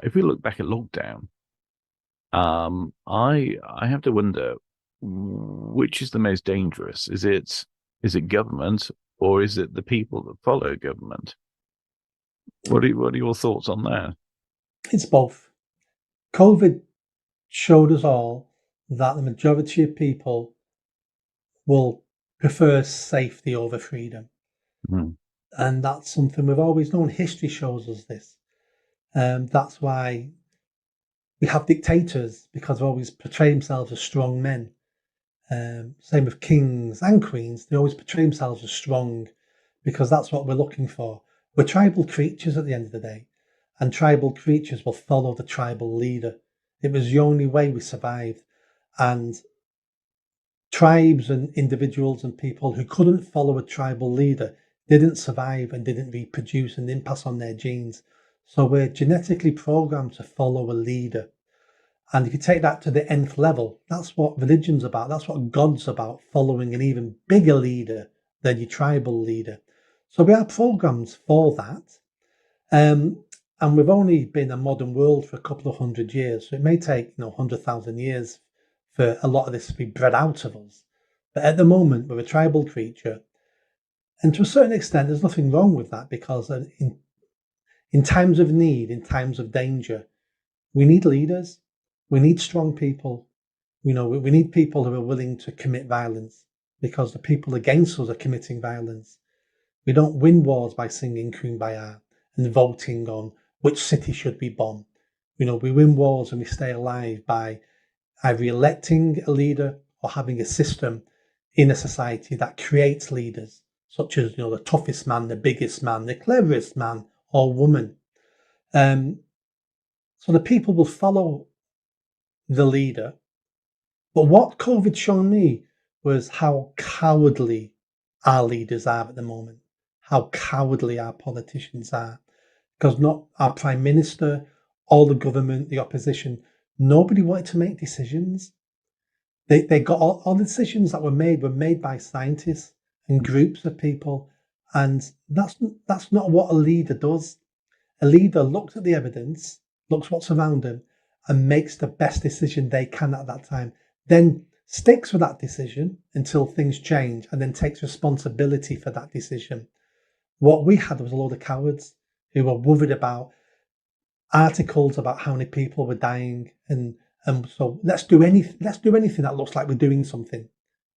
if we look back at lockdown, I have to wonder which is the most dangerous. Is it government or is it the people that follow government? What are your thoughts on that? It's both. COVID showed us all that the majority of people will prefer safety over freedom. Mm. And that's something we've always known. History shows us this. That's why we have dictators, because they always portray themselves as strong men. Same with kings and queens. They always portray themselves as strong because that's what we're looking for. We're tribal creatures at the end of the day, and tribal creatures will follow the tribal leader. It was the only way we survived. And tribes and individuals and people who couldn't follow a tribal leader didn't survive and didn't reproduce and didn't pass on their genes. So we're genetically programmed to follow a leader. And if you take that to the nth level, that's what religion's about. That's what God's about, following an even bigger leader than your tribal leader. So we are programmed for that. And we've only been a modern world for a couple of 100 years. So it may take, 100,000 years for a lot of this to be bred out of us. But at the moment, we're a tribal creature. And to a certain extent, there's nothing wrong with that, because in times of need, in times of danger, we need leaders. We need strong people. We need people who are willing to commit violence, because the people against us are committing violence. We don't win wars by singing Kumbaya and voting on which city should be bombed. We win wars and we stay alive by either electing a leader or having a system in a society that creates leaders, such as, the toughest man, the biggest man, the cleverest man or woman. So the people will follow the leader. But what COVID showed me was how cowardly our leaders are at the moment, how cowardly our politicians are. Because not our prime minister, all the government, the opposition, nobody wanted to make decisions. They got all the decisions that were made by scientists and groups of people. And that's not what a leader does. A leader looks at the evidence, looks what's around them, and makes the best decision they can at that time. Then sticks with that decision until things change, and then takes responsibility for that decision. What we had was a load of cowards who were worried about articles about how many people were dying, and so let's do anything that looks like we're doing something.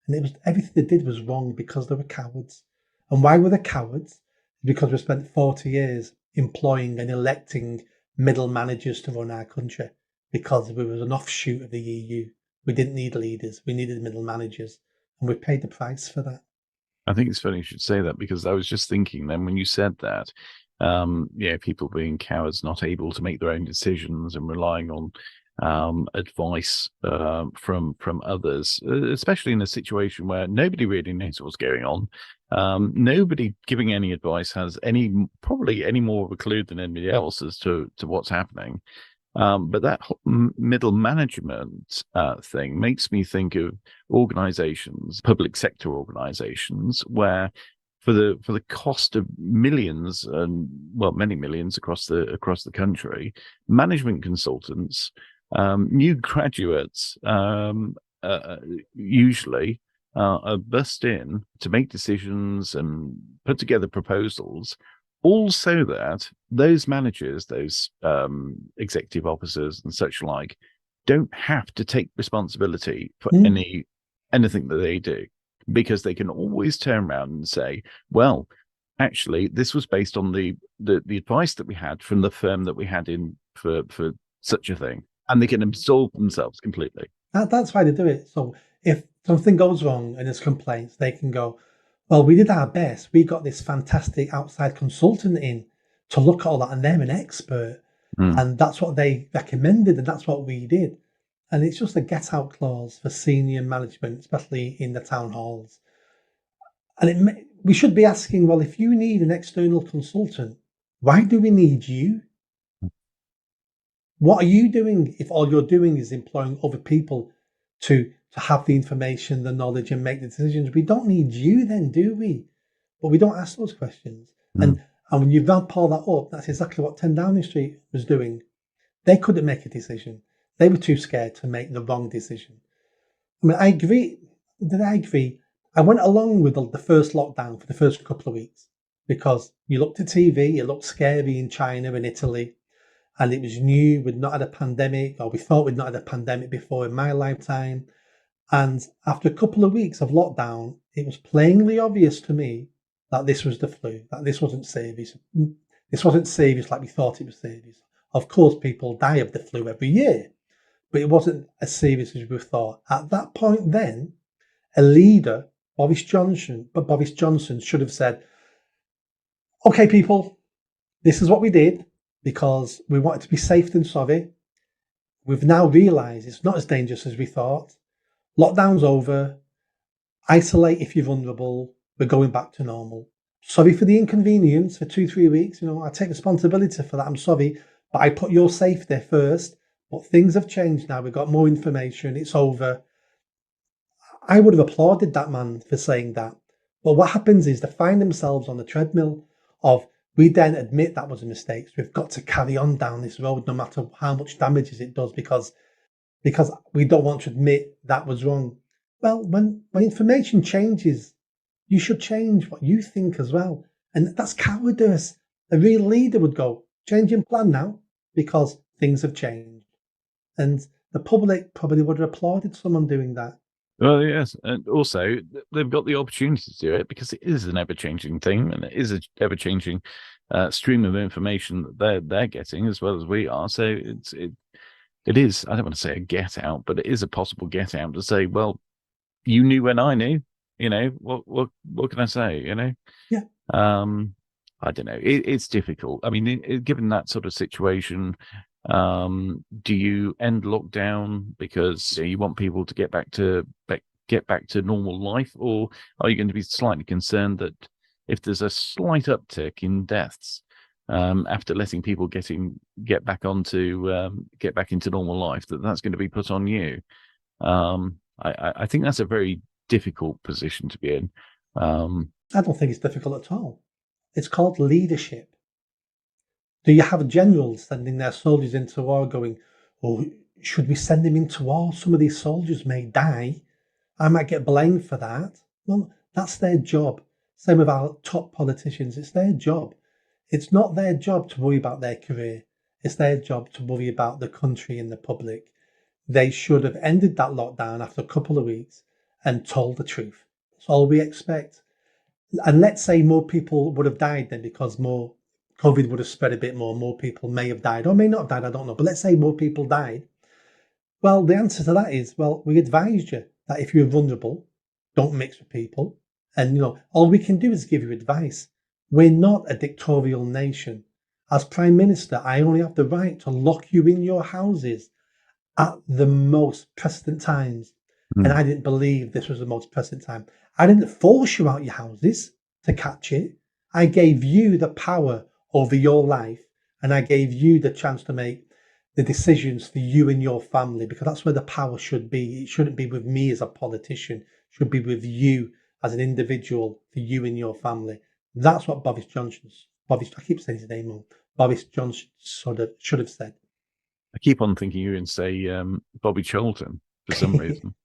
And it was everything they did was wrong because they were cowards. And why were they cowards? Because we spent 40 years employing and electing middle managers to run our country, because we was an offshoot of the EU. We didn't need leaders, we needed middle managers, and we paid the price for that. I think it's funny you should say that, because I was just thinking then when you said that, people being cowards, not able to make their own decisions and relying on advice from others, especially in a situation where nobody really knows what's going on. Nobody giving any advice has probably any more of a clue than anybody else as to what's happening. But that middle management thing makes me think of organizations, public sector organizations, where for the cost of millions, and many millions across the country, management consultants, new graduates, usually are bussed in to make decisions and put together proposals, all so that those managers, those executive officers and such like, don't have to take responsibility for anything that they do, because they can always turn around and say, well, actually, this was based on the advice that we had from the firm that we had in for such a thing. And they can absolve themselves completely. That's why they do it. So if something goes wrong and there's complaints, they can go, well, we did our best. We got this fantastic outside consultant in to look at all that, and they're an expert. And that's what they recommended, and that's what we did. And it's just a get out clause for senior management, especially in the town halls. And we should be asking, well, if you need an external consultant, why do we need you? What are you doing if all you're doing is employing other people to have the information, the knowledge, and make the decisions? We don't need you then, do we? But we don't ask those questions. And when you pull that up, that's exactly what 10 Downing Street was doing. They couldn't make a decision. They were too scared to make the wrong decision. I mean, I agree. Did I agree? I went along with the first lockdown for the first couple of weeks because you looked at TV, it looked scary in China and Italy, and it was new. We'd not had a pandemic, or we thought we'd not had a pandemic before in my lifetime. And after a couple of weeks of lockdown, it was plainly obvious to me that this was the flu, that this wasn't serious. This wasn't serious like we thought it was serious. Of course, people die of the flu every year, but it wasn't as serious as we thought. At that point, then, a leader, Boris Johnson should have said, okay, people, this is what we did because we wanted to be safe than sorry. We've now realised it's not as dangerous as we thought. Lockdown's over. Isolate if you're vulnerable. We're going back to normal. Sorry for the inconvenience for 2-3 weeks. I take responsibility for that. I'm sorry, but I put your safety first. But things have changed now. We've got more information. It's over. I would have applauded that man for saying that. But what happens is they find themselves on the treadmill of, we then admit that was a mistake. So we've got to carry on down this road no matter how much damage it does because we don't want to admit that was wrong. Well, when information changes, you should change what you think as well. And that's cowardice. A real leader would go, changing plan now because things have changed. And the public probably would have applauded someone doing that. Well, yes, and also they've got the opportunity to do it because it is an ever-changing thing, and it is an ever-changing stream of information that they're getting as well as we are. So it is. I don't want to say a get out, but it is a possible get out to say, well, you knew when I knew. What can I say? Yeah. I don't know. It's difficult. I mean, given that sort of situation. Do you end lockdown because you want people to get back to normal life, or are you going to be slightly concerned that if there's a slight uptick in deaths after letting people get back into normal life, that's going to be put on you? I think that's a very difficult position to be in. I don't think it's difficult at all. It's called leadership. Do you have generals sending their soldiers into war going, oh, should we send them into war? Some of these soldiers may die. I might get blamed for that. Well, that's their job. Same with our top politicians. It's their job. It's not their job to worry about their career. It's their job to worry about the country and the public. They should have ended that lockdown after a couple of weeks and told the truth. That's all we expect. And let's say more people would have died then because more COVID would have spread a bit more people may have died or may not have died, I don't know. But let's say more people died. Well, the answer to that is, well, we advised you that if you're vulnerable, don't mix with people. And, all we can do is give you advice. We're not a dictatorial nation. As Prime Minister, I only have the right to lock you in your houses at the most pressing times. And I didn't believe this was the most pressing time. I didn't force you out your houses to catch it. I gave you the power over your life, and I gave you the chance to make the decisions for you and your family, because that's where the power should be. It shouldn't be with me as a politician. It should be with you as an individual, for you and your family. That's what Boris Johnson, I keep saying his name wrong, Boris Johnson should have said. I keep on thinking you're going to say Bobby Charlton for some reason.